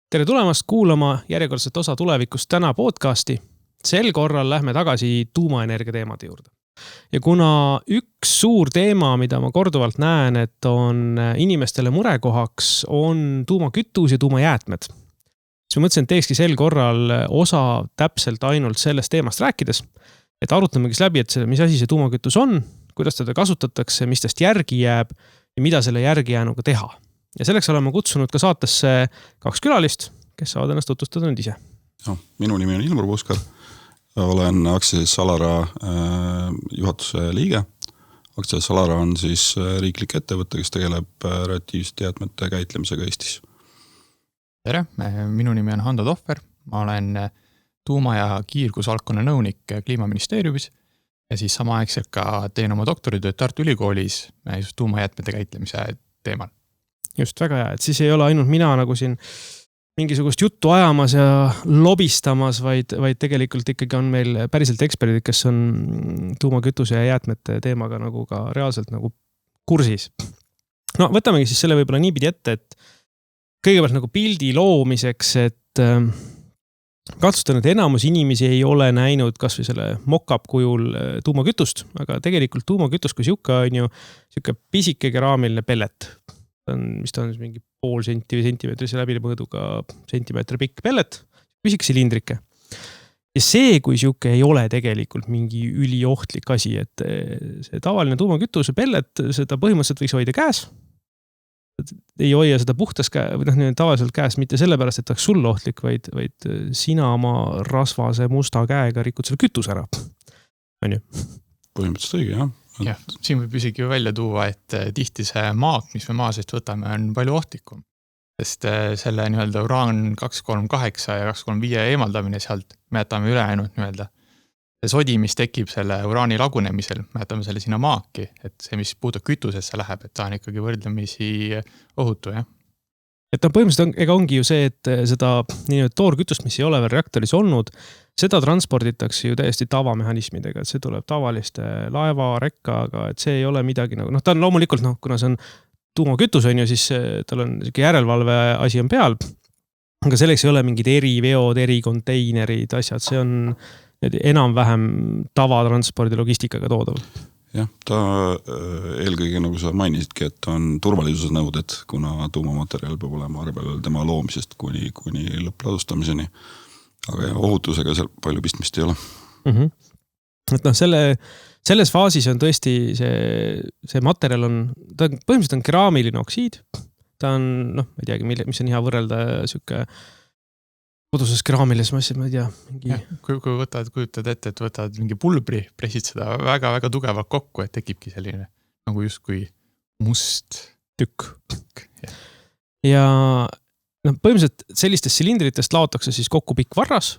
Tere tulemast kuulama järjekordset osa tulevikust täna podcasti. Sel korral lähme tagasi tuumaenergia teemade juurde. Ja kuna üks suur teema, mida ma korduvalt näen, et on inimestele murekohaks, on tuumakütus ja tuumajäätmed. Siis ma mõtlesin, et teekski sel korral osa täpselt ainult sellest teemast rääkides, et arutamegi läbi, et mis asi see tuumakütus on, kuidas teda kasutatakse, mis tast järgi jääb ja mida selle järgi jäänuga teha. Ja selleks oleme kutsunud ka saatesse 2 külalist, kes saavad ennast tutvustada nüüd ise. Minu nimi on Ilmar Puskar. Olen aktsiaseltsis Alara juhatuse liige. Aktsiaseltsis Alara on siis riiklik ettevõte, kes tegeleb radioaktiivsete jäätmete käitlemisega Eestis. Tere, minu nimi on Hando Tohver. Ma olen tuuma- ja kiirgusvaldkonna nõunik Kliimaministeeriumis ja siis samaaegselt ka teen oma doktoritööd Tartu Ülikoolis just tuumajäätmete käitlemise teemal. Just väga hea, et siis ei ole ainult mina nagu siin mingisugust juttu ajamas ja lobistamas, vaid tegelikult ikkagi on meil päriselt eksperdid, kes on tuumakütuse ja jäätmete teemaga nagu ka reaalselt nagu kursis. No võtamegi siis selle võib-olla niipidi ette, et kõigepealt nagu pildi loomiseks, et kahtlustan, et enamus inimesi ei ole näinud kas või selle mock-up kujul tuumakütust, aga tegelikult tuumakütus kui siuke on ju siuke pisike keraamiline pellet. Mis ta on mingi pool senti või sentimeetrise läbimõõduga sentimeetri pikk pellet, pisik silindrike. Ja see, kui siuke ei ole tegelikult mingi üliohtlik asi, et see tavaline tuumakütuse pellet, seda põhimõtteliselt võiks hoida käes. Ei hoia seda puhtas tavaliselt käes mitte sellepärast, et oleks sul ohtlik, vaid sina oma rasvase musta käega rikud selle kütus ära. On ju? Põhimõtteliselt õige, jah. Ja, siin võib isegi välja tuua, et tihti see maak, mis me maa seest võtame, on palju ohtlikum. Sest selle nii-öelda uraan 238 ja 235 eemaldamine sealt, me jätame üle ainult nii-öelda. See sodi, mis tekib selle uraani lagunemisel, me jätame selle sinna maaki, et see, mis puudutab kütusesse läheb, et ta on ikkagi võrdlemisi ohutu, jah. Et põhimõtteliselt ega ongi ju see, et seda toorkütust, mis ei ole veel reaktoris olnud, seda transporditakse ju täiesti tavamehhanismidega, et see tuleb tavaliste laeva, rekkaga, et see ei ole midagi nagu, ta on loomulikult, kuna see on tuumakütus on ju, siis tal on järelevalve asi on peal, aga selleks ei ole mingid eriveod, erikonteinerid, asjad, see on enam-vähem tavatranspordi logistikaga toodav. Jah, ta eelkõige nagu sa mainisidki, et on turvalisuse nõuded, kuna tuumamaterjal peab olema arvel tema loomisest kuni lõppladustamiseni. Aga ohutusega seal palju pistmist ei ole. Et selles faasis on tõesti see materjal on, ta põhimõtteliselt on keraamiline oksiid. Ta on, ma ei teagi, mis on hea võrrelda siuke koduses keraamilis, ma ei tea. Kui kujutad ette, et võtad mingi pulbri, pressid seda väga-väga tugevalt kokku, et tekibki selline nagu justkui must tükk. Ja põhimõtteliselt sellistest silindritest laotakse siis kokku pikk varras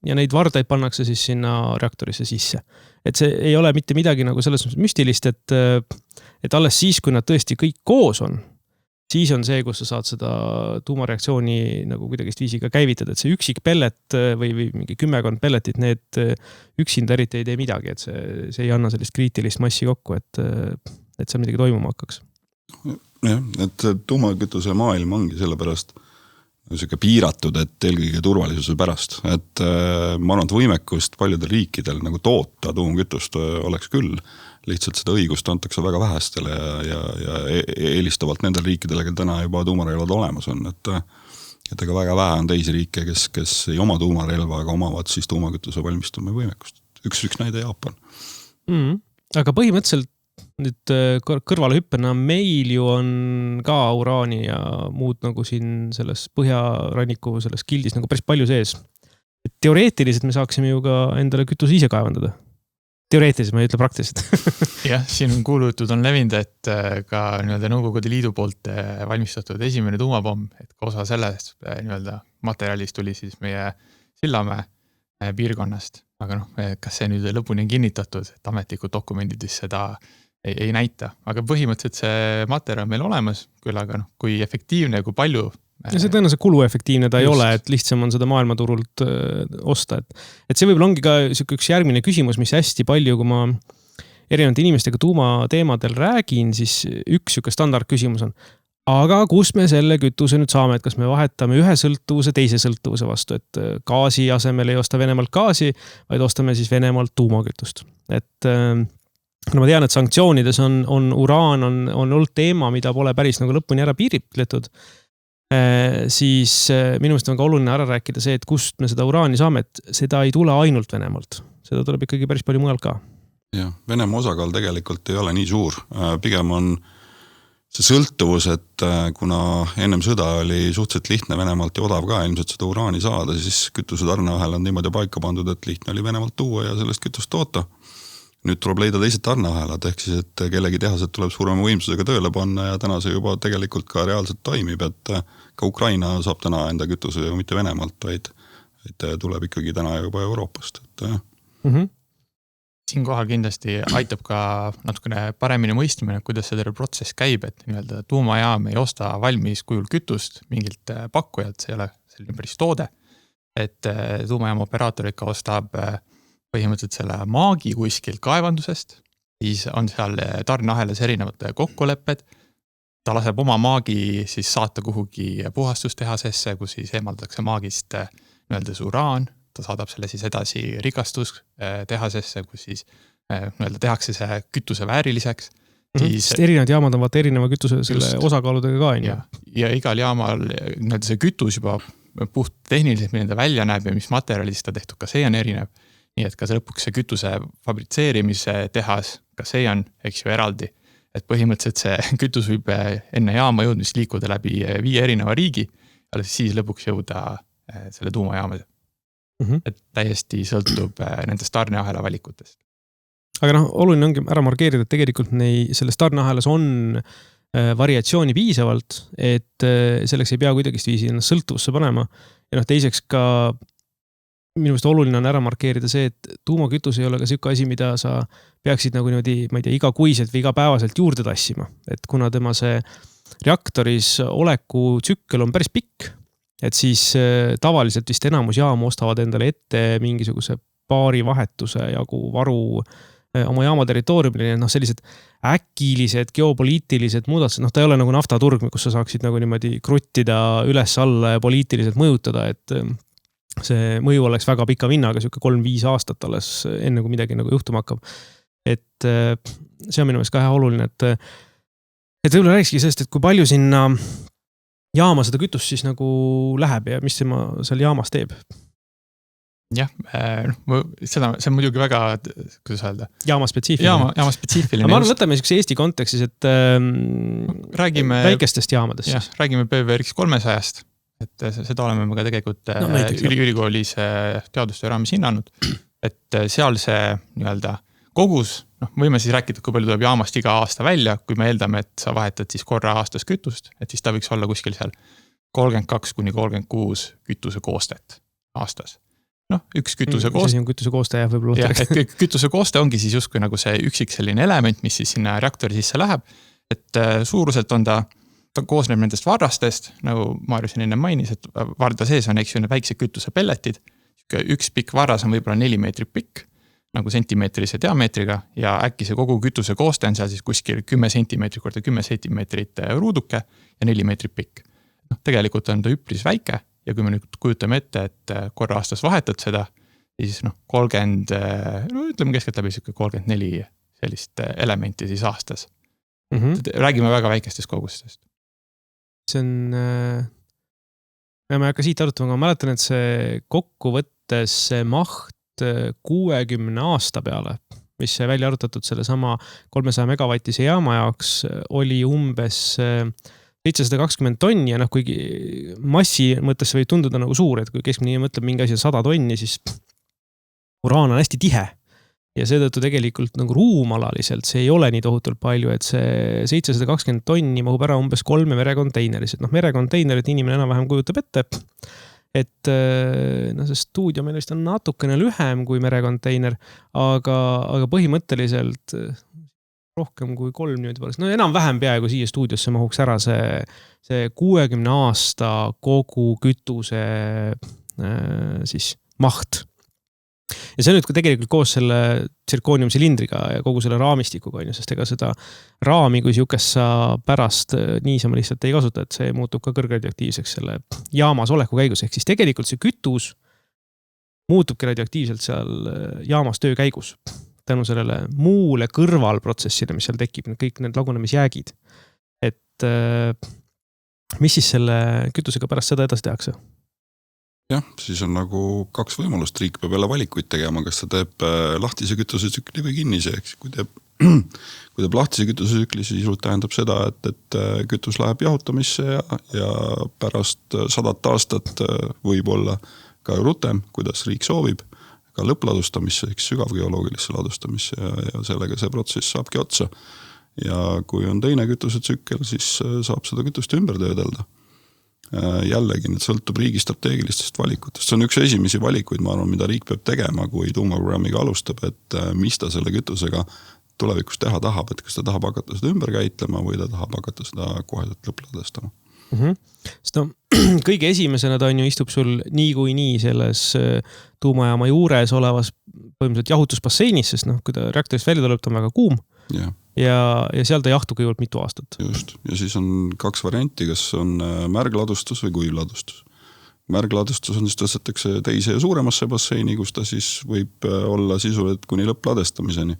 ja neid vardaid pannakse siis sinna reaktorisse sisse. Et see ei ole mitte midagi nagu selles müstilist, et alles siis, kui nad tõesti kõik koos on, siis on see, kus sa saad seda tuumareaktsiooni nagu kuidagist viisiga käivitada, et see üksik pellet või mingi 10 pelletit, need üksinda eriti ei tee midagi, et see ei anna sellist kriitilist massi kokku, et seal midagi toimuma hakkaks. Jah, et tuumakütuse maailm ongi sellepärast selline piiratud, et eelkõige turvalisuse pärast. Et ma arvan, et võimekust paljudel riikidel nagu toota tuumakütust oleks küll. Lihtsalt seda õigust antakse väga vähestele ja eelistavalt nendel riikidele, kel täna juba tuumarelvad olemas on. Et ega väga vähe on teisi riike, kes ei oma tuumarelva, aga omavad siis tuumakütuse valmistume võimekust. Üks näide Jaapan. Aga põhimõtteliselt nüüd kõrvale hüppena meil ju on ka uraani ja muud nagu siin selles põhjaranniku selles kildis nagu päris palju sees. Et teoreetiliselt me saaksime ju ka endale kütuse ise kaevandada. Teoreetiliselt, ma ei ütle praktiliselt. Jah, siin kuulujutud on levinud, et ka Nõukogude Liidu poolt valmistatud esimene tuumapomm, et ka osa sellest materjalist tuli siis meie Sillamäe piirkonnast. Aga kas see nüüd lõpuni on kinnitatud, et ametlikud dokumendidis seda ei näita. Aga põhimõtteliselt see materjal on meil olemas, küll aga kui efektiivne ja kui palju. Ja see tõenäoliselt kuluefektiivne ta ei ole, et lihtsam on seda maailmaturult osta. Et see võib-olla ongi ka üks järgmine küsimus, mis hästi palju, kui ma erinevate inimestega tuumateemadel räägin, siis üks standard küsimus on, aga kust me selle kütuse nüüd saame, et kas me vahetame ühe sõltuvuse teise sõltuvuse vastu, et gaasi asemel ei osta Venemaalt gaasi, vaid ostame siis Venemaalt tuumakütust. Et ma tean, et sanktsioonides on uraan on olnud teema, mida pole päris nagu lõpuni ära piiritletud, siis minu meelest on ka oluline ära rääkida see, et kust me seda uraani saame, et seda ei tule ainult Venemaalt. Seda tuleb ikkagi päris palju mujal ka. Jah, Venemaa osakaal tegelikult ei ole nii suur. Pigem on see sõltuvus, et kuna ennem sõda oli suhteliselt lihtne Venemaalt ja odav ka ilmselt seda uraani saada, siis kütuse tarneahel on niimoodi paika pandud, et lihtne oli Venemaalt tuua ja sellest kütust toota. Nüüd tuleb leida teised tarneahelad, ehk siis, et kellegi tehased tuleb suurema võimsusega tööle panna ja täna see juba tegelikult ka reaalselt toimib, et ka Ukraina saab täna enda kütuse ju mitte Venemaalt, vaid tuleb ikkagi täna juba Euroopast. Siinkohal kindlasti aitab ka natukene paremini mõistmine, kuidas see terve protsess käib, et nii-öelda tuumajaam ei osta valmis kujul kütust mingilt pakkujalt, see ei ole selline päris toode, et tuumajaama operaator ikka ostab põhimõtteliselt selle maagi kuskilt kaevandusest, siis on seal tarneahelas erinevad kokkulepped, ta laseb oma maagi siis saata kuhugi puhastustehasesse, kus siis eemaldatakse maagist nii-öelda see uraan, ta saadab selle siis edasi rikastustehasesse, kus siis nii-öelda tehakse see kütuse vääriliseks. Sest erinevad jaamad on vaata erineva kütuse selle osakaaludega ka. Ja igal jaamal nii-öelda see kütus juba puht tehniliselt, milline ta välja näeb ja mis materjalist ta tehtud, ka see on erinev. Nii et ka lõpuks see kütuse fabritseerimise tehas, ka see on, eks ju, eraldi. Et põhimõtteliselt see kütus võib enne jaama jõudmist liikuda läbi 5 erineva riigi, ja siis lõpuks jõuda selle tuumajaamade. Et täiesti sõltub nendest tarneahela valikutest. Aga oluline ongi ära markeerida, et tegelikult selles tarneahelas on variatsiooni piisavalt, et selleks ei pea kuidagist viisi ennast sõltuvusse panema. Ja teiseks ka minu meelest oluline on ära markeerida see, et tuumakütus ei ole ka selline asi, mida sa peaksid nagu niimoodi, ma ei tea, igakuiselt või igapäevaselt juurde tassima. Et kuna tema see reaktoris oleku tsükkel on päris pikk, et siis tavaliselt vist enamus jaama ostavad endale ette mingisuguse paari vahetuse jagu varu oma jaama territooriumil, sellised äkilised, geopoliitilised muudatused, ta ei ole nagu naftaturg, kus sa saaksid nagu niimoodi kruttida üles alla ja poliitiliselt mõjutada, et see mõju oleks väga pika vinnaga, siuke 3-5 aastat alles enne kui midagi nagu juhtuma hakkab. Et see on minu meelest ka hea oluline, et võib-olla rääkski sellest, et kui palju sinna jaama seda kütust siis nagu läheb ja mis tema seal jaamas teeb? Jah, see on muidugi väga, kuidas öelda? Jaama spetsiifiline. Jaama spetsiifiline. Ma arvan, võtame niisuguse Eesti kontekstis, et räägime väikestest jaamadest. Jah, räägime PVRX 300-st, et seda oleme me ka tegelikult ülikoolis teadustöö raamis hinnanud, et seal see nii-öelda kogus, võime siis rääkida, kui palju tuleb jaamast iga aasta välja, kui me eeldame, et sa vahetad siis korra aastas kütust, et siis ta võiks olla kuskil seal 32-36 kütuse koostet aastas. Üks kütuse kooste. Mis asi on kütuse kooste ja võib-olla et kütuse kooste ongi siis justkui nagu see üksik selline element, mis siis sinna reaktori sisse läheb, et suuruselt on ta koosneb nendest varrastest, nagu Maarju siin enne mainis, et varda sees on eks ju väiksed kütuse pelletid, üks pikk varras on võib-olla 4 meetrit pikk, nagu sentimeetrise diameetriga ja äkki see kogu kütuse kooste on seal siis kuskil 10 sentimeetrit korda 10 sentimeetrit ruuduke ja 4 meetrit pikk. Tegelikult on ta üpris väike ja kui me nüüd kujutame ette, et korra aastas vahetad seda, siis 30, ütleme keskeltläbi 34 sellist elementi siis aastas. Räägime väga väikestest kogustest. See on, ma ei hakka siit arutama, aga ma mäletan, et see kokkuvõttes see maht 60 aasta peale, mis sai välja arutatud selle sama 300 megavatise jaama jaoks, oli umbes 720 tonni ja kuigi massi mõttes võib tunduda nagu suur, et kui keskmine mõtleb mingi asi 100 tonni, siis uraan on hästi tihe. Ja seetõttu tegelikult nagu ruumalaliselt see ei ole nii tohutult palju, et see 720 tonni mahub ära umbes 3 merekonteineris. Et merekonteinerit inimene enam-vähem kujutab ette, et see stuudio meil vist on natukene lühem kui merekonteiner, aga põhimõtteliselt rohkem kui 3 niimoodi poleks. Enam-vähem peaaegu siia stuudiosse mahuks ära see 60 aasta kogu kütuse siis maht. Ja see nüüd ka tegelikult koos selle tsirkooniumsilindriga ja kogu selle raamistikuga on ju, sest ega seda raami kui siukest sa pärast niisama lihtsalt ei kasuta, et see muutub ka kõrgradioaktiivseks selle jaamas oleku käigus. Ehk siis tegelikult see kütus muutubki radioaktiivselt seal jaamas töö käigus. Tänu sellele muule kõrvalprotsessile, mis seal tekib, kõik need lagunemisjäägid. Et mis siis selle kütusega pärast seda edasi tehakse? Jah, siis on nagu 2 võimalust. Riik peab jälle valikuid tegema, kas ta teeb lahtise kütusesükli või kinnise. Kui teeb lahtise kütusesükli, siis tähendab seda, et kütus läheb jahutamisse ja pärast 100 aastat võib olla ka rutem, kuidas riik soovib, ka lõppladustamisse, eks sügavgeoloogilisse ladustamisse ja sellega see protsess saabki otsa. Ja kui on teine kütusetsükkel, siis saab seda kütust ümber töödelda. Jällegi, need sõltub riigi strateegilistest valikutest. See on üks esimesi valikuid, ma arvan, mida riik peab tegema, kui tuumaprogrammiga alustab, et mis ta selle kütusega tulevikus teha tahab, et kas ta tahab hakata seda ümber käitlema või ta tahab hakata seda koheselt lõppladestama. Sest no, kõige esimesena ta on ju istub sul nii selles tuumajaama juures olevas põhimõtteliselt jahutusbasseinis, sest kui ta reaktorist välja tuleb, ta on väga kuum ja seal ta jahtu kõigepealt mitu aastat. Just, ja siis on 2 varianti, kas on märgladustus või kuivladustus. Märgladustus on siis tõstetakse teise ja suuremasse basseini, kus ta siis võib olla sisuliselt kuni lõppladestamiseni.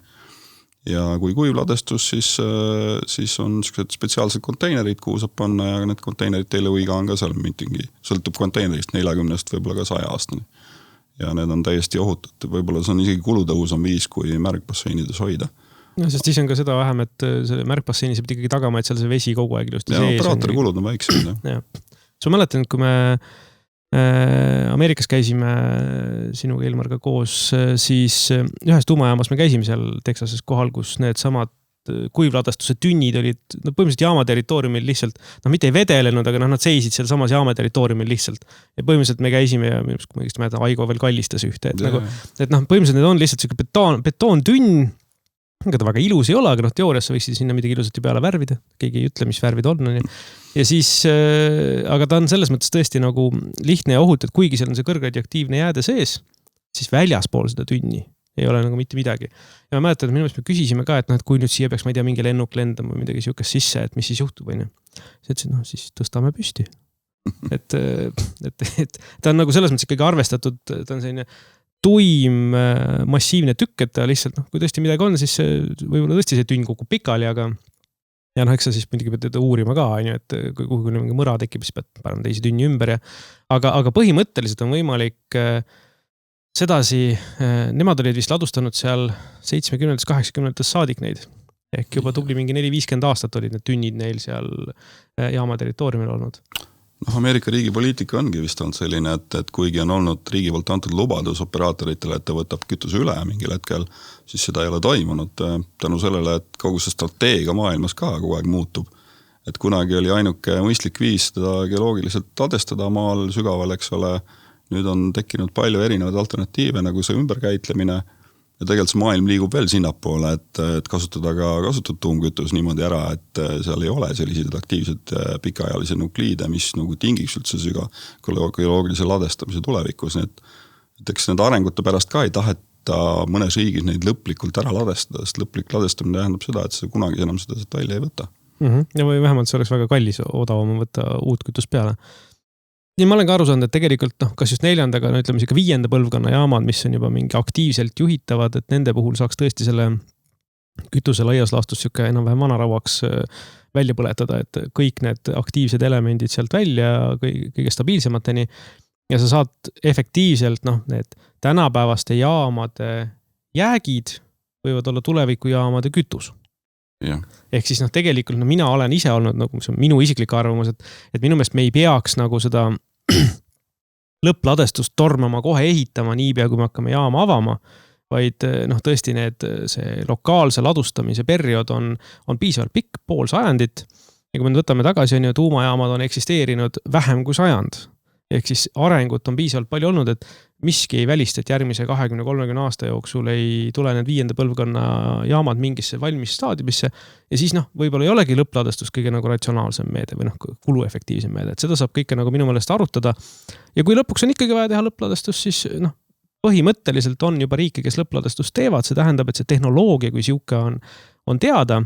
Ja kui kuivladestus, siis on spetsiaalsed konteinerid, kuhu saab panna ja need konteinerid eluiga on ka seal mingi, sõltub konteinerist 40 võib-olla ka 100 aastani. Ja need on täiesti ohutud, võib-olla see on isegi kulutõhusam viis, kui märgbaseinides hoida. No, sest siis on ka seda vähem, et selle märgbasseini saab ikkagi tagama, et seal see vesi kogu aeg ilusti sees. Ja operaatori kulud on väiksed. Ma mäletan, kui me Ameerikas käisime sinuga Ilmarga koos, siis ühes tuumajaamas me käisime seal Texases kohal, kus need samad kuivladestuse tünnid olid põhimõtteliselt jaama territooriumil lihtsalt, mitte ei vedelenud, aga nad seisid seal samas jaama territooriumil lihtsalt. Ja põhimõtteliselt me käisime ja kui ma mäletan, Aigo veel kallistas ühte. Et põhimõtteliselt need on lihtsalt selline betoontünn, ega ta väga ilus ei ole, aga teoorias võiksid sinna midagi ilusasti peale värvida. Keegi ei ütle, mis värvid on. Ja siis, aga ta on selles mõttes tõesti nagu lihtne ja ohut, et kuigi seal on see kõrgradioaktiivne jääde sees, siis väljaspool seda tünni ei ole nagu mitte midagi. Ja ma mäletan, et minu meelest me küsisime ka, et kui nüüd siia peaks, ma ei tea, mingi lennuk lendama või midagi siukest sisse, et mis siis juhtub, või siis ütlesin, siis tõstame püsti. Et ta on nagu selles mõttes ikkagi arvestatud, ta on selline tuim massiivne tükk, et ta lihtsalt, kui tõesti midagi on, siis võib-olla tõesti see tünn kukub pikali, aga ja eks sa siis midagi pead teda uurima ka, et kuhu mingi mõra tekib, siis pead parem teisi tünni ümber. Aga põhimõtteliselt on võimalik sedasi, nemad olid vist ladustanud seal 70-80 saadik neid. Ehk juba tubli mingi 4-50 aastat olid need tünnid neil seal jaama territooriumil olnud. Ameerika riigi poliitika ongi vist olnud selline, et kuigi on olnud riigi poolt antud lubadus operaatoritele, et ta võtab kütuse üle mingil hetkel, siis seda ei ole toimunud tänu sellele, et kogu see strateegia maailmas ka kogu aeg muutub. Et kunagi oli ainuke mõistlik viis seda geoloogiliselt ladestada maal sügaval, eks ole, nüüd on tekkinud palju erinevaid alternatiive, nagu see ümberkäitlemine. Ja tegelikult see maailm liigub veel sinnapoole, et kasutada ka kasutatud tuumkütus niimoodi ära, et seal ei ole sellised aktiivsed pikaajalisi nukliide, mis nagu tingiks üldse geoloogilise ladestamise tulevikus. Et eks need arengute pärast ka ei taheta mõnes riigis neid lõplikult ära ladestada, sest lõplik ladestamine tähendab seda, et see kunagi enam seda välja ei võta. Ja või vähemalt see oleks väga kallis, odavam võtta uut kütust peale. Nii ma olen ka aru saanud, et tegelikult kas just 4. ütleme siuke 5. põlvkonna jaamad, mis on juba mingi aktiivselt juhitavad, et nende puhul saaks tõesti selle kütuse laias laastus siuke enam-vähem vanarauaks välja põletada, et kõik need aktiivsed elemendid sealt välja kõige stabiilsemateni ja sa saad efektiivselt need tänapäevaste jaamade jäägid võivad olla tulevikujaamade kütus. Ja. Ehk siis tegelikult mina olen ise olnud, nagu see on minu isiklik arvamus, et minu meelest me ei peaks nagu seda lõppladestust tormama kohe ehitama niipea, kui me hakkame jaama avama, vaid tõesti see lokaalse ladustamise periood on piisavalt pikk, pool sajandit. Ja kui me võtame tagasi, tuumajaamad on eksisteerinud vähem kui sajand. Ehk siis arengut on piisavalt palju olnud, et miski ei välista, et järgmise 20-30 aasta jooksul ei tule need 5. põlvkonna jaamad mingisse valmis staadiumisse ja siis võib-olla ei olegi lõppladestus kõige nagu ratsionaalsem meede või kuluefektiivsem meede, et seda saab kõike nagu minu meelest arutada ja kui lõpuks on ikkagi vaja teha lõppladestus, siis põhimõtteliselt on juba riike, kes lõppladestust teevad, see tähendab, et see tehnoloogia kui siuke on teada.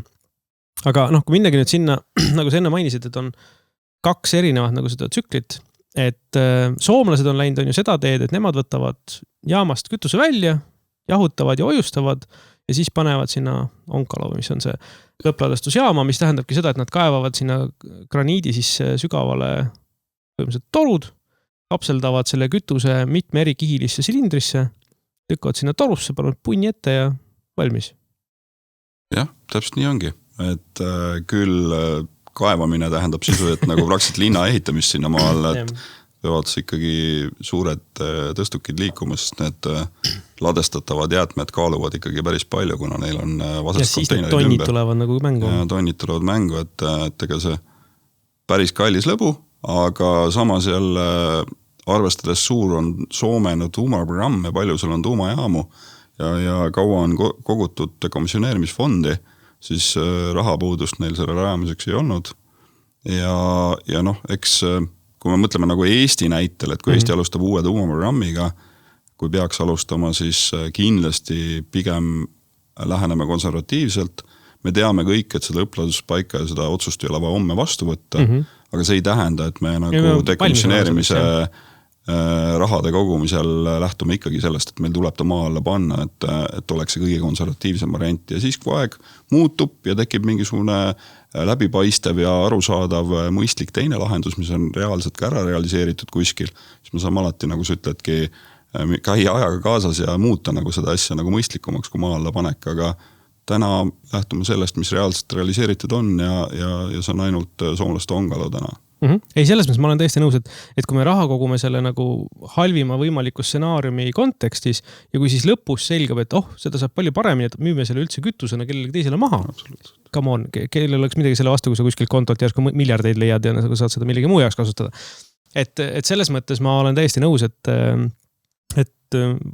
Aga kui minnagi nüüd sinna, nagu sa enne mainisid, et on 2 erinevat nagu seda tsüklit, et soomlased on läinud on ju seda teed, et nemad võtavad jaamast kütuse välja, jahutavad ja ojustavad ja siis panevad sinna Onkalo, mis on see lõppladestusjaama, mis tähendabki seda, et nad kaevavad sinna graniidi sisse sügavale torud, kapseldavad selle kütuse mitme eri kihilisse silindrisse, lükkavad sinna torusse, panevad punni ette ja valmis. Jah, täpselt nii ongi, et küll kaevamine tähendab sisuliselt nagu praktiliselt linna ehitamist sinna maal, et peavad ikkagi suured tõstukid liikumas, need ladestatavad jäätmed kaaluvad ikkagi päris palju, kuna neil on vasest konteinerid ümber. Ja siis need tonnid tulevad nagu mängu. Ja tonnid tulevad mängu, et ega see päris kallis lõbu, aga samas jälle arvestades suur on Soome tuumaprogramm ja palju seal on tuumajaamu ja kaua on kogutud dekomisjoneerimisfondi, siis rahapuudust neil selle rajamiseks ei olnud. Ja eks kui me mõtleme nagu Eesti näitel, et kui Eesti alustab uue tuumaprogrammiga, kui peaks alustama, siis kindlasti pigem läheneme konservatiivselt. Me teame kõik, et seda õpladuspaika ja seda otsust ei ole vaja homme vastu võtta, aga see ei tähenda, et me nagu dekomisjoneerimise rahade kogumisel lähtume ikkagi sellest, et meil tuleb ta maa alla panna, et oleks see kõige konservatiivsem variant. Ja siis kui aeg muutub ja tekib mingisugune läbipaistev ja arusaadav mõistlik teine lahendus, mis on reaalselt ka ära realiseeritud kuskil, siis me saame alati, nagu sa ütledki, käia ajaga kaasas ja muuta nagu seda asja nagu mõistlikumaks kui maa alla panek, aga täna lähtume sellest, mis reaalselt realiseeritud on ja see on ainult soomlaste Onkalo täna. Ei, selles mõttes ma olen täiesti nõus, et kui me raha kogume selle nagu halvima võimaliku stsenaariumi kontekstis ja kui siis lõpus selgab, et seda saab palju paremini, et müüme selle üldse kütusena kellelegi teisele maha. Come on, kellel oleks midagi selle vastu, kui sa kuskilt kontolt järsku miljardeid leiad ja saad seda millegi muu jaoks kasutada. Et selles mõttes ma olen täiesti nõus, et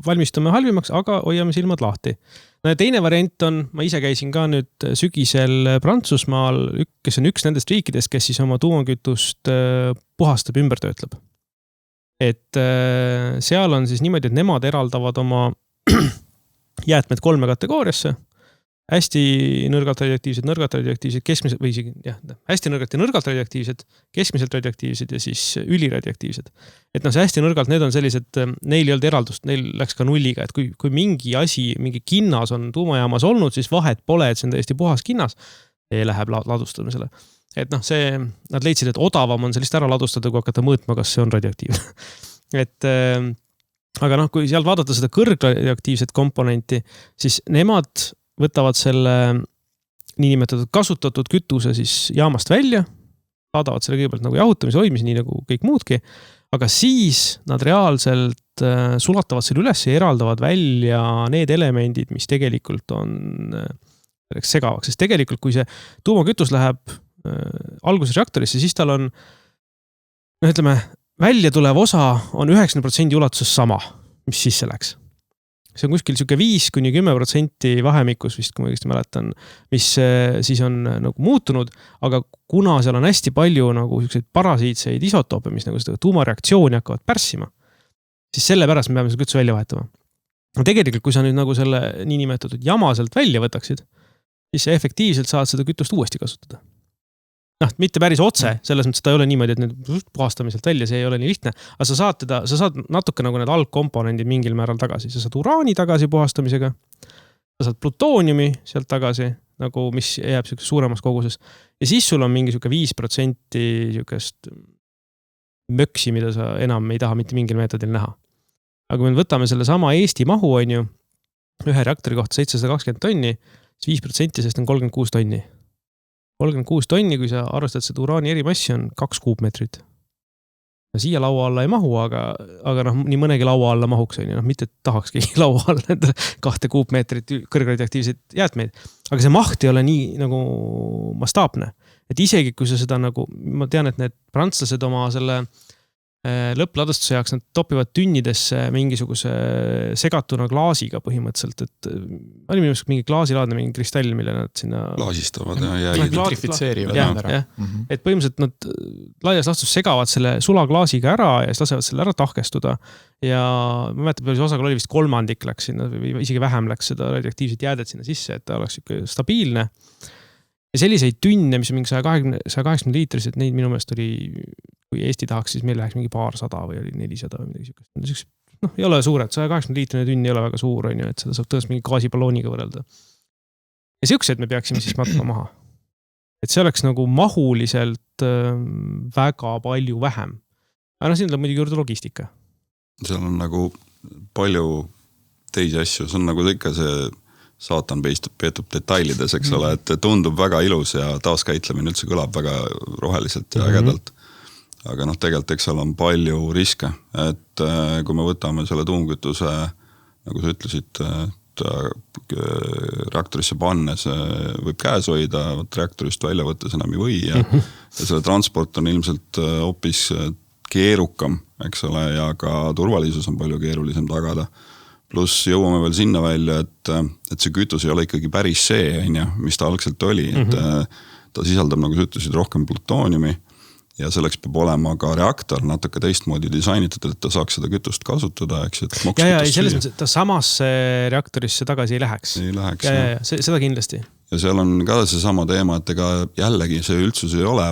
valmistume halvimaks, aga hoiame silmad lahti. No ja teine variant on, ma ise käisin ka nüüd sügisel Prantsusmaal, kes on üks nendest riikidest, kes siis oma tuumakütust puhastab, ümber töötleb. Et seal on siis niimoodi, et nemad eraldavad oma jäätmed 3 kategooriasse. Hästi nõrgalt radioaktiivsed, keskmiselt või isegi, hästi nõrgalt ja nõrgalt radioaktiivsed, keskmiselt radioaktiivsed ja siis üliradioaktiivsed. Et see hästi nõrgalt, need on sellised, neil ei olnud eraldust, neil läks ka nulliga, et kui mingi asi, mingi kinnas on tuumajaamas olnud, siis vahet pole, et see on täiesti puhas kinnas, läheb ladustamisele. Et nad leidsid, et odavam on sellist ära ladustada, kui hakata mõõtma, kas see on radioaktiivne. Et aga kui sealt vaadata seda kõrgradioaktiivset komponenti, siis nemad võtavad selle niinimetatud kasutatud kütuse siis jaamast välja, saadavad selle kõigepealt nagu jahutamise hoidmise, nii nagu kõik muudki, aga siis nad reaalselt sulatavad selle üles ja eraldavad välja need elemendid, mis tegelikult on segavaks. Sest tegelikult, kui see tuumakütus läheb alguses reaktorisse, siis tal on, välja tulev osa on 90% ulatuses sama, mis sisse läks. See on kuskil 5-10% vahemikus vist, kui ma õigesti mäletan, mis siis on nagu muutunud, aga kuna seal on hästi palju nagu parasiitseid isotoope, mis nagu seda tuumareaktsiooni hakkavad pärssima, siis selle pärast me peame seda kütuse välja vahetama. No tegelikult, kui sa nüüd nagu selle niinimetatud jamaselt välja võtaksid, siis sa efektiivselt saad seda kütust uuesti kasutada. Mitte päris otse, selles mõttes ta ei ole niimoodi, et nüüd puhastamiselt välja, see ei ole nii lihtne, aga sa saad natuke nagu need algkomponendid mingil määral tagasi. Sa saad uraani tagasi puhastamisega, sa saad plutooniumi sealt tagasi, nagu mis jääb suuremas koguses. Ja siis sul on mingi 5% möksi, mida sa enam ei taha mitte mingil meetodil näha. Aga kui me võtame selle sama Eesti mahu, on ju, ühe reaktori kohta 720 tonni, siis 5% sest on 36 tonni. 36 tonni, kui sa arvestad seda uraani erimassi on 2 kuupmeetrit. Ja siia laua alla ei mahu, aga nii mõnegi laua alla mahuks, mitte tahakski laua alla 2 kuupmeetrit kõrgradioaktiivseid jäätmeid. Aga see maht ei ole nii nagu mastaapne. Et isegi kui sa seda nagu, ma tean, et need prantslased oma selle lõppladustuse jaoks nad topivad tünnidesse mingisuguse segatuna klaasiga põhimõtteliselt, et oli minu arust mingi klaasilaadne, mingi kristall, mille nad sinna Klaasistavad Nitrifitseerivad ära. Et põhimõtteliselt nad laias lastus segavad selle sulaklaasiga ära ja siis lasevad selle ära tahkestuda ja ma mäletan, et osakaal oli vist 3% läks sinna või isegi vähem läks seda radioaktiivset jäädet sinna sisse, et ta oleks stabiilne. Ja selliseid tünne, mis on mingi 180 liitrised, neid minu meelest oli, kui Eesti tahaks, siis meil läheks mingi 200 või oli 400 või midagi sükest. Ei ole suured, 180 liitrine tünn ei ole väga suur, et seda saab tõesti mingi gaasibalooniga võrrelda. Ja siuksed me peaksime siis matma maha. Et see oleks nagu mahuliselt väga palju vähem. Aga siin tuleb muidugi juurde logistika. Seal on nagu palju teisi asju, see on nagu ikka see saatan peetub detailides, eks ole, et tundub väga ilus ja taaskäitlemine üldse kõlab väga roheliselt ja ägedalt. Aga tegelikult eks seal on palju riske, et kui me võtame selle tuumkütuse, nagu sa ütlesid, reaktorisse pannes võib käes hoida, reaktorist välja võttes enam ei või ja selle transport on ilmselt hoopis keerukam, eks ole, ja ka turvalisus on palju keerulisem tagada. Pluss jõuame veel sinna välja, et see kütus ei ole ikkagi päris see, mis ta algselt oli. Et ta sisaldab, nagu sa ütlesid, rohkem plutooniumi ja selleks peab olema ka reaktor natuke teistmoodi disainitud, et ta saaks seda kütust kasutada. Eks, et ja, selles mõttes, et ta samasse reaktorisse tagasi ei läheks. Ei läheks. Ja, seda kindlasti. Ja seal on ka see sama teema, et ega jällegi see üldsus ei ole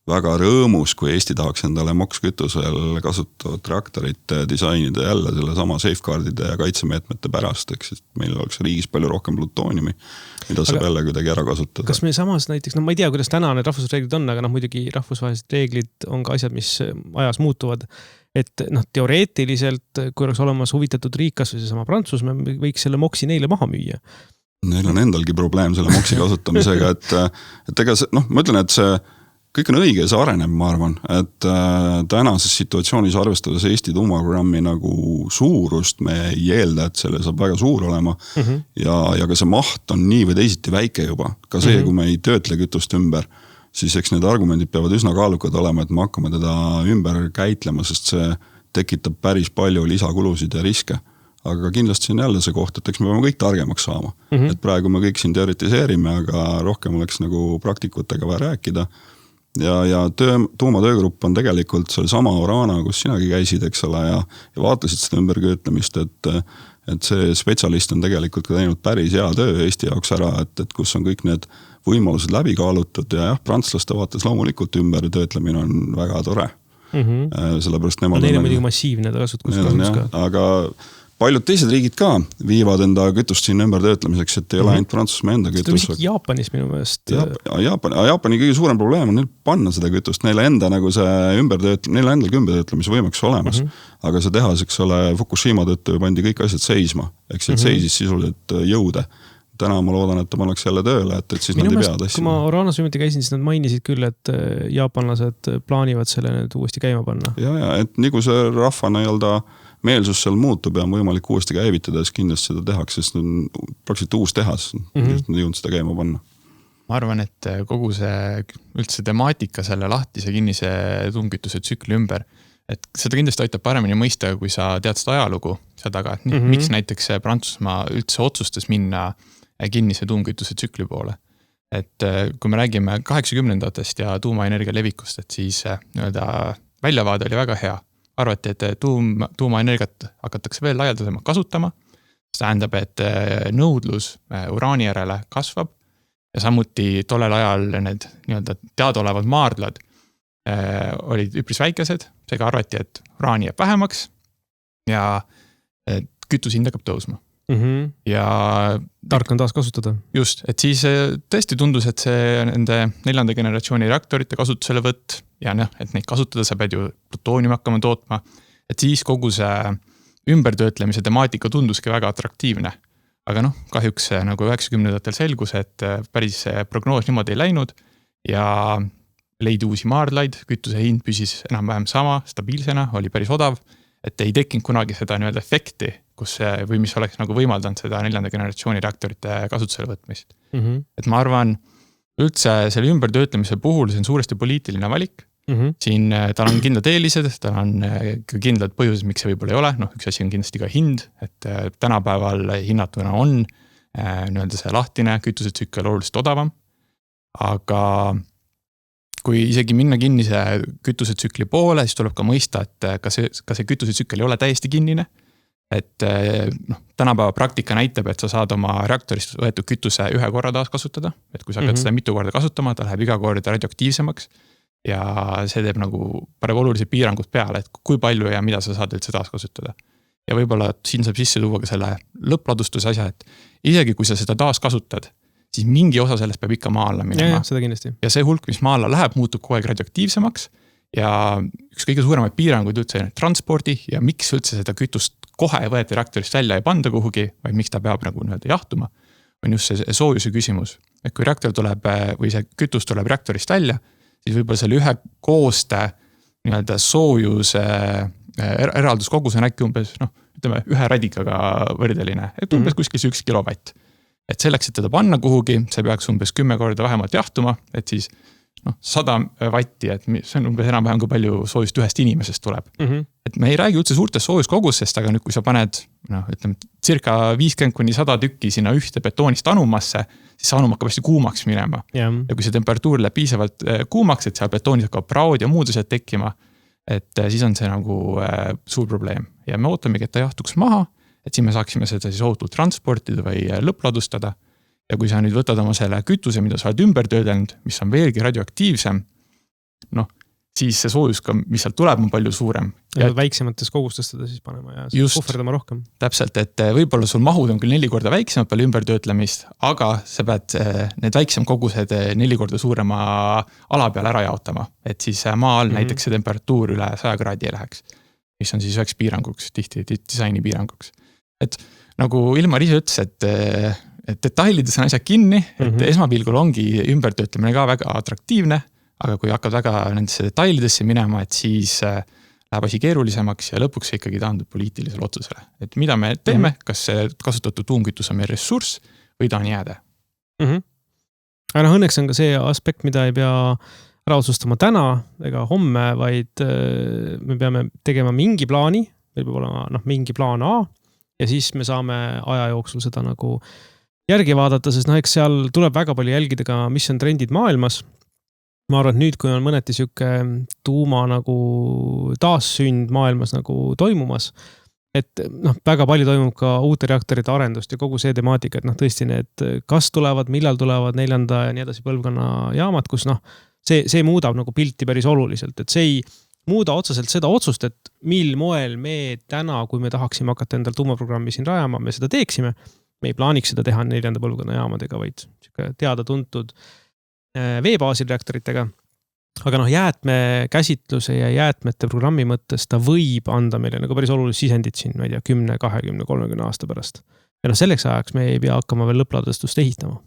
väga rõõmus, kui Eesti tahaks endale mokskütusel kasutavat reaktorit disainida jälle selle sama safeguardide ja kaitsemeetmete pärast, eks, et meil oleks riigis palju rohkem plutooniumi, mida saab jälle kuidagi ära kasutada. Kas me samas näiteks, ma ei tea, kuidas täna need rahvusreeglid on, aga muidugi rahvusvahelised reeglid on ka asjad, mis ajas muutuvad, et teoreetiliselt, kui oleks olemas huvitatud riik, kas või see sama Prantsusmaa, võiks selle moksi neile maha müüa. Neil on endalgi probleem selle moksi kasutamisega, et ega see, ma ütlen, et see kõik on õige, see areneb, ma arvan, et tänases situatsioonis arvestades Eesti tuumaprogrammi nagu suurust, me ei eelda, et selle saab väga suur olema ja ka see maht on nii või teisiti väike juba. Ka see, kui me ei töötle kütust ümber, siis eks need argumendid peavad üsna kaalukad olema, et me hakkame teda ümber käitlema, sest see tekitab päris palju lisakulusid ja riske. Aga kindlasti on jälle see koht, et eks me peame kõik targemaks saama. Et praegu me kõik siin teoritiseerime, aga rohkem oleks nagu praktikutega vaja rääkida. Ja tuumatöögrupp on tegelikult selle sama Orana, kus sinagi käisid, eks ole, ja vaatlesid seda ümberköötlemist, et see spetsialist on tegelikult ka teinud päris hea töö Eesti jaoks ära, et kus on kõik need võimalused läbi kaalutud ja prantslaste vaates loomulikult ümbertöötlemine on väga tore. Sellepärast nemad neil on muidugi massiivne kasutus ka. Aga paljud teised riigid ka viivad enda kütust siin ümbertöötlemiseks, et ei ole ainult Prantsusmaa enda kütus. Seda Jaapanis minu meelest. Jaapani kõige suurem probleem on neil panna seda kütust, neil enda nagu see neil endalgi ümbertöötlemise võimeks olemas. Aga see tehas, eks ole, Fukushima tõttu pandi kõik asjad seisma, eks et seisis sisuliselt jõude. Täna ma loodan, et ta pannaks jälle tööle, et siis nad ei pea tassi. Kui ma Oranas viimati käisin, siis nad mainisid küll, et jaapanlased plaanivad selle nüüd uuesti käima panna. Ja, et nii kui see rahva meelsus seal muutub ja on võimalik uuesti käivitada, siis kindlasti seda tehakse, sest on praktiliselt uus tehas, just nad jõudnud seda käima panna. Ma arvan, et kogu see üldse temaatika selle lahtise kinnise tuumkütuse tsükli ümber, et seda kindlasti aitab paremini mõista, kui sa tead seda ajalugu seda taga, et miks näiteks Prantsusmaa üldse otsustas minna kinnise tuumkütuse tsükli poole. Et kui me räägime 80-ndatest ja tuumaenergia levikust, et siis väljavaade oli väga hea. Arvati, et tuumaenergiat hakatakse veel laialdasemalt kasutama. See tähendab, et nõudlus uraani järele kasvab ja samuti tollel ajal need teadaolevad maardlad olid üpris väikesed, seega arvati, et uraani jääb vähemaks ja kütus hind hakkab tõusma. Ja tark on taas kasutada. Just, et siis tõesti tundus, et see nende 4. generatsiooni reaktorite kasutusele võtt ja et neid kasutada, sa pead ju plutooniumi hakkama tootma, et siis kogu see ümbertöötlemise temaatika tunduski väga atraktiivne. Aga kahjuks nagu 90-ndatel selgus, et päris prognoos niimoodi ei läinud ja leidi uusi maardlaid, kütuse hind püsis enam-vähem sama, stabiilsena, oli päris odav, et ei tekkinud kunagi seda efekti, või mis oleks nagu võimaldanud seda 4. generatsiooni reaktorite kasutusele võtmist. Et ma arvan, üldse selle ümbertöötlemise puhul see on suuresti poliitiline valik, Siin tal on kindlad eelised, tal on kindlad põhjused, miks see võib-olla ei ole. Noh, üks asi on kindlasti ka hind, et tänapäeval hinnatuna on nii-öelda see lahtine kütusetsükkel oluliselt odavam. Aga kui isegi minna kinnise kütusetsükli poole, siis tuleb ka mõista, et ka see kütusetsükkel ei ole täiesti kinnine. Et tänapäeva praktika näitab, et sa saad oma reaktorist võetud kütuse ühe korra taas kasutada. Et kui sa hakkad seda mitu korda kasutama, ta läheb iga kord radioaktiivsemaks ja see teeb paneb olulised piirangud peale, et kui palju ja mida sa saad üldse taas kasutada. Ja võib-olla siin saab sisse tuua ka selle lõppladustuse asja, et isegi kui sa seda taas kasutad, siis mingi osa sellest peab ikka maa alla minema. Seda kindlasti. Ja see hulk, mis maa alla läheb, muutub kogu aeg radioaktiivsemaks ja üks kõige suuremaid piiranguid üldse transpordi ja miks üldse seda kütust kohe võeti reaktorist välja ei panda kuhugi, vaid miks ta peab jahtuma, on just see soojuse küsimus. Et kui reaktor tuleb või see kütus tuleb reaktorist välja, siis võib-olla selle ühe kooste soojuse eralduskogus on äkki umbes, ütleme, ühe radikaga võrdeline, et umbes kuskil 1 kilovatt. Et selleks, et teda panna kuhugi, see peaks umbes 10 korda vähemalt jahtuma, et siis 100 vatti, et see on umbes enam-vähem kui palju soojust ühest inimesest tuleb. Et me ei räägi üldse suurtest soojuskogustest, aga nüüd kui sa paned ütleme, circa 50-100 tükki sinna ühte betoonist anumasse, siis see anum hakkab hästi kuumaks minema. Ja kui see temperatuur läheb piisavalt kuumaks, et seal betoonis hakkab praod ja muud asjad tekkima, et siis on see suur probleem. Ja me ootamegi, et ta jahtuks maha, et siin me saaksime seda siis ohutult transportida või lõppladustada. Ja kui sa nüüd võtad oma selle kütuse, mida sa oled ümber töödelnud, mis on veelgi radioaktiivsem, siis see soojus, mis sealt tuleb, on palju suurem. Ja väiksemates kogustes teda siis panema ja puhverdama rohkem. Täpselt, et võib-olla sul mahud on küll 4 korda väiksemad peale ümbertöötlemist, aga sa pead need väiksem kogused 4 korda suurema ala peale ära jaotama. Et siis maa all näiteks see temperatuur üle 100 kraadi ei läheks, mis on siis üheks piiranguks, tihti disaini piiranguks. Et nagu Ilmar ise ütles, et detailides on asjad kinni, et esmapilgul ongi ümbertöötlemine ka väga atraktiivne, aga kui hakkad väga nendesse detailidesse minema, et siis läheb asi keerulisemaks ja lõpuks see ikkagi taandub poliitilisele otsusele. Et mida me teeme, kas see kasutatud tuumkütus on meie ressurss või ta on jääde? Aga õnneks on ka see aspekt, mida ei pea ära otsustama täna ega homme, vaid me peame tegema mingi plaani, meil peab olema mingi plaan A ja siis me saame aja jooksul seda järgi vaadata, sest eks seal tuleb väga palju jälgida ka, mis on trendid maailmas. Ma arvan, et nüüd, kui on mõneti siuke tuuma taassünd maailmas toimumas, et väga palju toimub ka uute reaktorite arendust ja kogu see temaatika, et tõesti need, kas tulevad, millal tulevad 4. ja nii edasi põlvkonna jaamad, kus see muudab pilti päris oluliselt, et see ei muuda otseselt seda otsust, et mil moel me täna, kui me tahaksime hakata endal tuumaprogrammi siin rajama, me seda teeksime. Me ei plaaniks seda teha 4. põlvkonna jaamadega, vaid teada-tuntud veebaasil reaktoritega. Aga jäätmekäsitluse ja jäätmete programmi mõttes ta võib anda meile päris olulist sisendit siin, ma ei tea, 10, 20, 30 aasta pärast. Ja selleks ajaks me ei pea hakkama veel lõppladustust ehitama.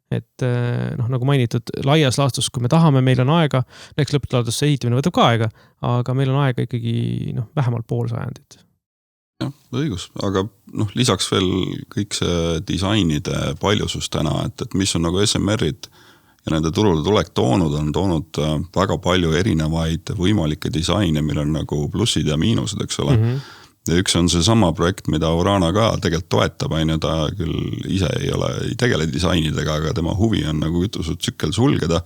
Et nagu mainitud, laias laastus, kui me tahame, meil on aega, näiteks lõppladustuste ehitamine võtab ka aega, aga meil on aega ikkagi vähemalt pool sajandit. Jah, õigus, aga lisaks veel kõik see disainide paljusus täna, et mis on SMR-id ja nende turule tulek on toonud väga palju erinevaid võimalikke disaine, millel on plussid ja miinused, eks ole. Ja üks on see sama projekt, mida Orana ka tegelikult toetab, ta küll ise ei tegele disainidega, aga tema huvi on kütusetsükkel sulgeda,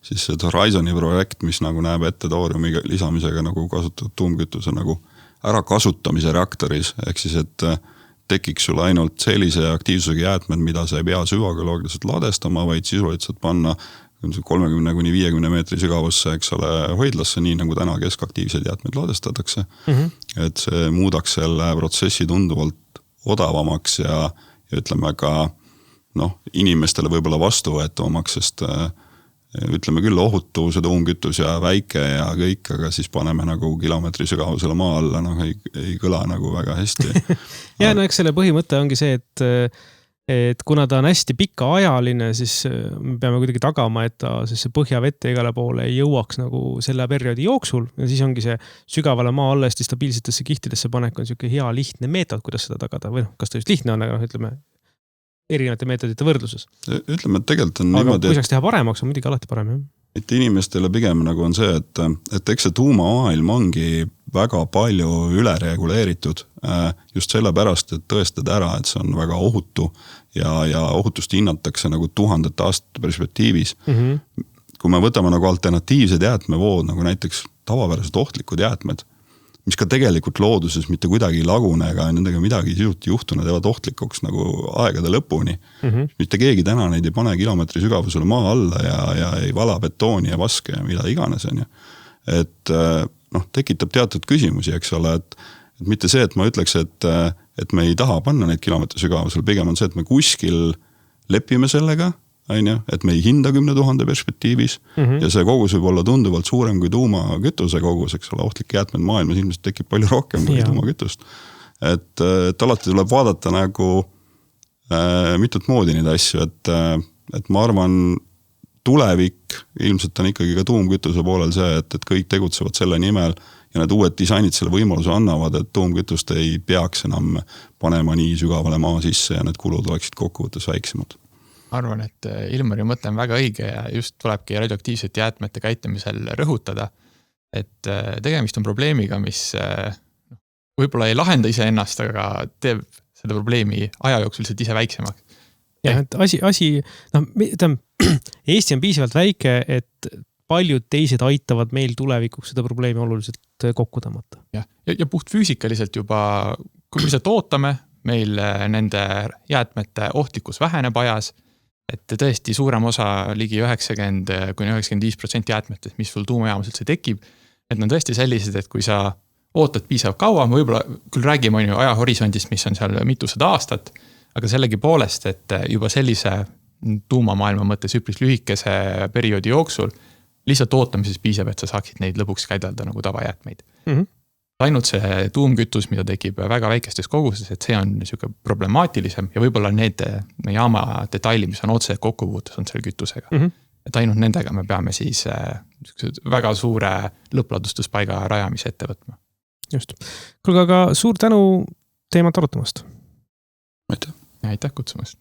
siis see Horizoni projekt, mis näeb ette tooriumi lisamisega kasutatud tuumkütuse ära kasutamise reaktoris, ehk siis, et tekiks sul ainult sellise aktiivsusega jäätmed, mida sa ei pea süvageoloogiliselt ladestama, vaid sisuliselt panna 30-50 meetri sügavusse, eks ole, hoidlasse, nii nagu täna keskaktiivsed jäätmed ladestatakse. Et see muudaks selle protsessi tunduvalt odavamaks ja ütleme ka inimestele võib-olla vastuvõetavamaks, sest ütleme küll ohutu see tuumkütus ja väike ja kõik, aga siis paneme kilomeetri sügavusele maa alla, ei kõla väga hästi. Ja eks selle põhimõte ongi see, et kuna ta on hästi pikaajaline, siis me peame kuidagi tagama, et ta see põhjavette igale poole ei jõuaks selle perioodi jooksul ja siis ongi see sügavale maa alla hästi stabiilsetesse kihtidesse panek on siuke hea lihtne meetod, kuidas seda tagada või kas ta just lihtne on, aga ütleme erinevate meetodite võrdluses. Ütleme, et tegelikult on aga niimoodi... kui saaks teha paremaks, on muidugi alati parem, jah? et inimestele pigem nagu on see, et eks see tuumamaailm ongi väga palju ülereguleeritud just sellepärast, et tõestada ära, et see on väga ohutu ja ohutust hinnatakse nagu 1000 aastate perspektiivis. Kui me võtame nagu alternatiivsed jäätmevood, nagu näiteks tavapärased ohtlikud jäätmed, mis ka tegelikult looduses mitte kuidagi ei lagune ega nendega midagi sisuti juhtuna, teevad ohtlikuks nagu aegade lõpuni. Mitte keegi täna neid ei pane kilomeetri sügavusele maa alla ja ei vala betooni ja vaske ja mida iganes on. Et tekitab teatud küsimusi, eks ole, et mitte see, et ma ütleks, et me ei taha panna neid kilomeetri sügavusele, pigem on see, et me kuskil lepime sellega, et me ei hinda 10 000 perspektiivis ja see kogus võib olla tunduvalt suurem kui tuumakütuse kogus, eks ole, ohtlik jäätmed maailmas ilmselt tekib palju rohkem kui tuumakütust. Et alati tuleb vaadata nagu mitut moodi neid asju, et ma arvan, tulevik ilmselt on ikkagi ka tuumkütuse poolel see, et kõik tegutsevad selle nimel ja need uued disainid selle võimaluse annavad, et tuumkütust ei peaks enam panema nii sügavale maa sisse ja need kulud oleksid kokkuvõttes väiksemad. Arvan, et Ilmari mõte on väga õige ja just tulebki radioaktiivsete jäätmete käitlemisel rõhutada, et tegemist on probleemiga, mis võib-olla ei lahenda ise ennast, aga teeb seda probleemi aja jooksul ise väiksemaks. Ja, et Eesti on piisavalt väike, et paljud teised aitavad meil tulevikuks seda probleemi oluliselt kokku tõmmata. Ja puht füüsikaliselt juba, kui me lihtsalt ootame, meil nende jäätmete ohtlikkus väheneb ajas, et tõesti suurem osa ligi 90–95% jäätmetest, mis sul tuumajaamas üldse tekib, et nad tõesti sellised, et kui sa ootad piisav kaua, võib-olla küll räägime ajahorisondist, mis on seal mitusada aastat, aga sellegi poolest, et juba sellise tuumamaailma mõttes üpris lühikese perioodi jooksul lihtsalt ootamises piisab, et sa saaksid neid lõpuks käidelda nagu tavajäätmeid. Ainult see tuumkütus, mida tekib väga väikestes koguses, et see on niisugune problemaatilisem ja võib-olla need jaama detaili, mis on otse kokkupuutes on selle kütusega. Et ainult nendega me peame siis väga suure lõppladustuspaiga rajamise ette võtma. Just. Kuulge, aga suur tänu teemat arutamast. Aitäh. Aitäh kutsumast.